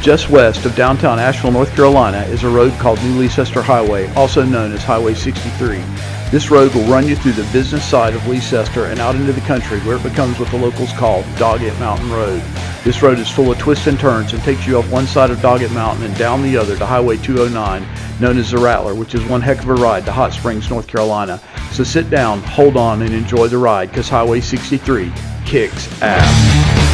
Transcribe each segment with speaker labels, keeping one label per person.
Speaker 1: Just west of downtown Asheville, North Carolina is a road called New Leicester Highway, also known as Highway 63. This road will run you through the business side of Leicester and out into the country where it becomes what the locals call Doggett Mountain Road. This road is full of twists and turns and takes you up one side of Doggett Mountain and down the other to Highway 209, known as the Rattler, which is one heck of a ride to Hot Springs, North Carolina. So sit down, hold on, and enjoy the ride, because Highway 63 kicks ass.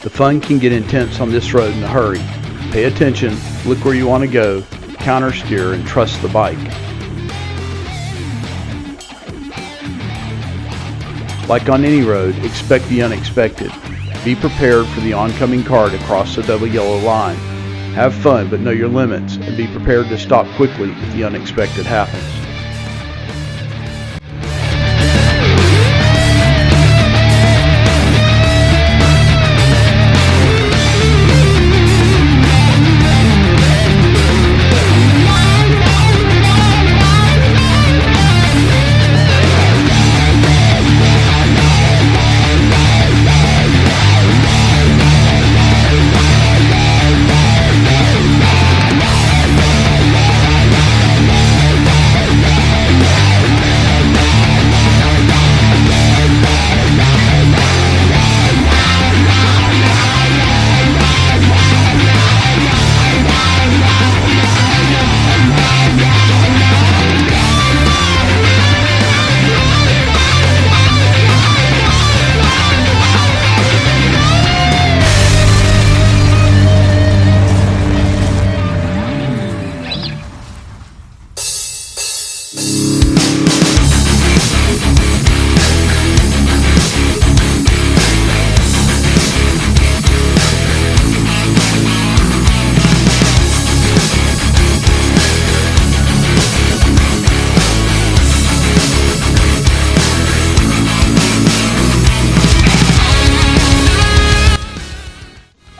Speaker 1: The fun can get intense on this road in a hurry. Pay attention, look where you want to go, counter steer, and trust the bike. Like on any road, expect the unexpected. Be prepared for the oncoming car to cross the double yellow line. Have fun, but know your limits, and be prepared to stop quickly if the unexpected happens.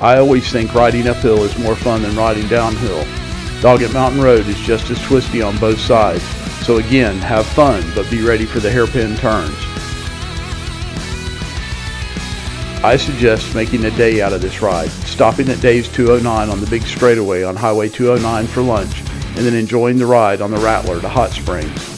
Speaker 1: I always think riding uphill is more fun than riding downhill. Doggett Mountain Road is just as twisty on both sides. So again, have fun, but be ready for the hairpin turns. I suggest making a day out of this ride, stopping at Dave's 209 on the big straightaway on Highway 209 for lunch, and then enjoying the ride on the Rattler to Hot Springs.